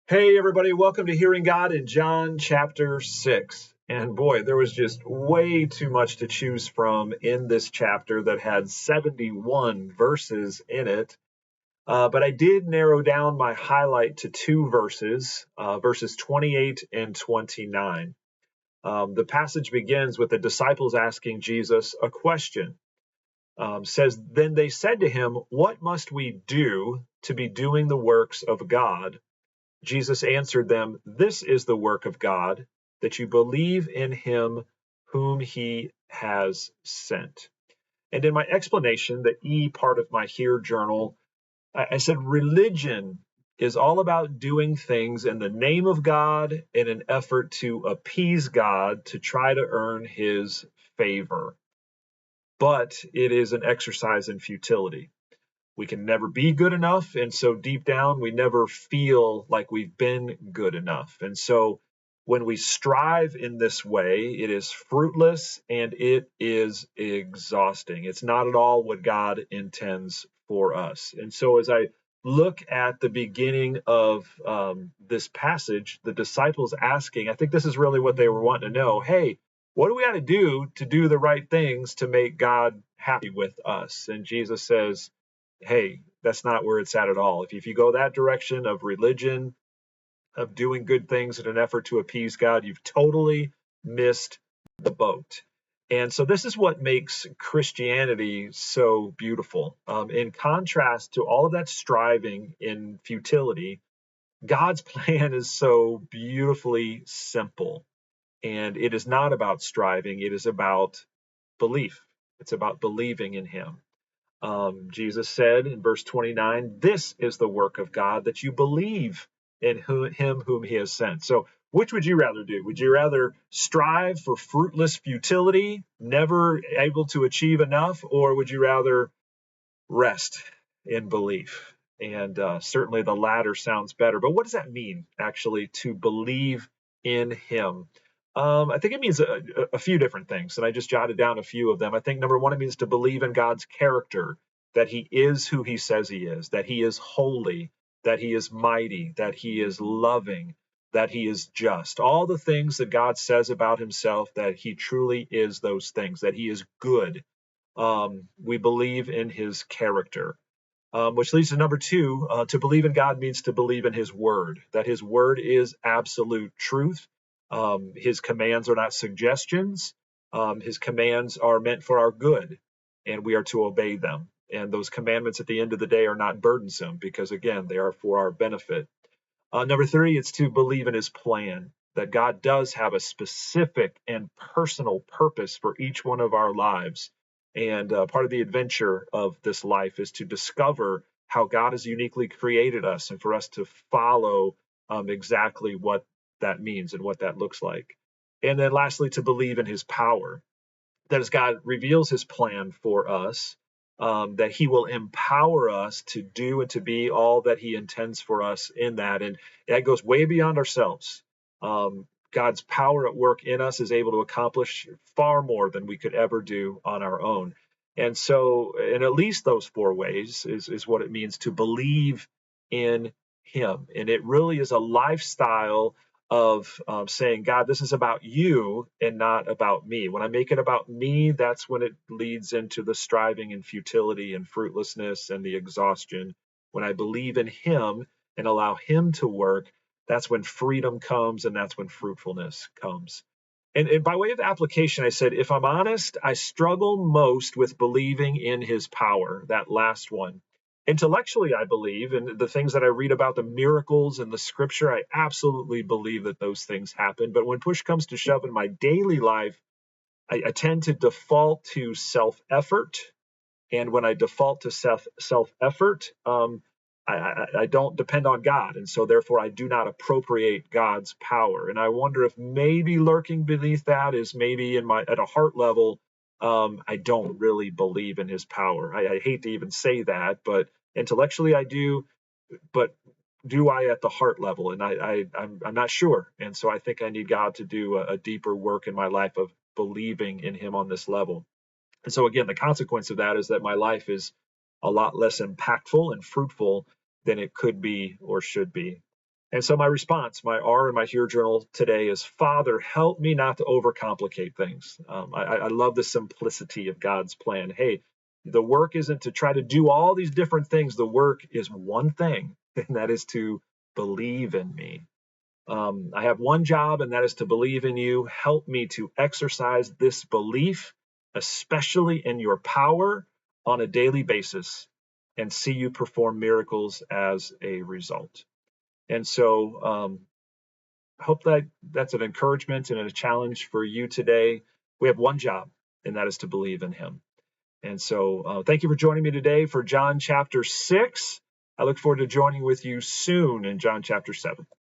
Hey, everybody, welcome to Hearing God in John chapter 6. And boy, there was just way too much to choose from in this chapter that had 71 verses in it. But I did narrow down my highlight to two verses, verses 28 and 29. The passage begins with the disciples asking Jesus a question. Says, Then they said to him, What must we do to be doing the works of God? Jesus answered them, This is the work of God, that you believe in him whom he has sent. And in my explanation, the E part of my Here journal, I said religion is all about doing things in the name of God in an effort to appease God to try to earn his favor. But it is an exercise in futility. We can never be good enough. And so deep down, we never feel like we've been good enough. And so when we strive in this way, it is fruitless and it is exhausting. It's not at all what God intends for us. And so as I look at the beginning of this passage, the disciples asking, I think this is really what they were wanting to know. Hey, what do we got to do the right things to make God happy with us? And Jesus says, hey, that's not where it's at all. If you go that direction of religion, of doing good things in an effort to appease God, you've totally missed the boat. And so this is what makes Christianity so beautiful. In contrast to all of that striving in futility, God's plan is so beautifully simple. And it is not about striving, it is about belief. It's about believing in him. Jesus said in verse 29, This is the work of God, that you believe in him whom he has sent. So, which would you rather do? Would you rather strive for fruitless futility, never able to achieve enough, or would you rather rest in belief? And certainly the latter sounds better. But what does that mean, actually, to believe in him? I think it means a few different things, and I just jotted down a few of them. I think number one, it means to believe in God's character, that he is who he says he is, that he is holy, that he is mighty, that he is loving, that he is just. All the things that God says about himself, that he truly is those things, that he is good. We believe in his character. Which leads to number two, to believe in God means to believe in his word, that his word is absolute truth. His commands are not suggestions. His commands are meant for our good, and we are to obey them. And those commandments at the end of the day are not burdensome because, again, they are for our benefit. Number three, it's to believe in his plan, that God does have a specific and personal purpose for each one of our lives. And part of the adventure of this life is to discover how God has uniquely created us and for us to follow exactly what that means and what that looks like. And then lastly, to believe in his power, that as God reveals his plan for us, that he will empower us to do and to be all that he intends for us in that. And that goes way beyond ourselves. God's power at work in us is able to accomplish far more than we could ever do on our own. And so, in at least those four ways, is what it means to believe in him. And it really is a lifestyle of saying, God, this is about you and not about me. When I make it about me, that's when it leads into the striving and futility and fruitlessness and the exhaustion. When I believe in him and allow him to work, that's when freedom comes and that's when fruitfulness comes. And by way of application, I said, if I'm honest, I struggle most with believing in his power, that last one. Intellectually, I believe, and the things that I read about, the miracles and the scripture, I absolutely believe that those things happen. But when push comes to shove in my daily life, I tend to default to self-effort. And when I default to self-effort, I don't depend on God. And so therefore I do not appropriate God's power. And I wonder if maybe lurking beneath that is maybe at a heart level, I don't really believe in his power. I hate to even say that, but intellectually I do, but do I at the heart level? And I'm not sure. And so I think I need God to do a deeper work in my life of believing in him on this level. And so again, the consequence of that is that my life is a lot less impactful and fruitful than it could be or should be. And so my response, my R in my Here journal today is, Father, help me not to overcomplicate things. I love the simplicity of God's plan. Hey, the work isn't to try to do all these different things. The work is one thing, and that is to believe in me. I have one job, and that is to believe in you. Help me to exercise this belief, especially in your power, on a daily basis, and see you perform miracles as a result. And so I hope that that's an encouragement and a challenge for you today. We have one job, and that is to believe in him. And so thank you for joining me today for John chapter 6. I look forward to joining with you soon in John chapter 7.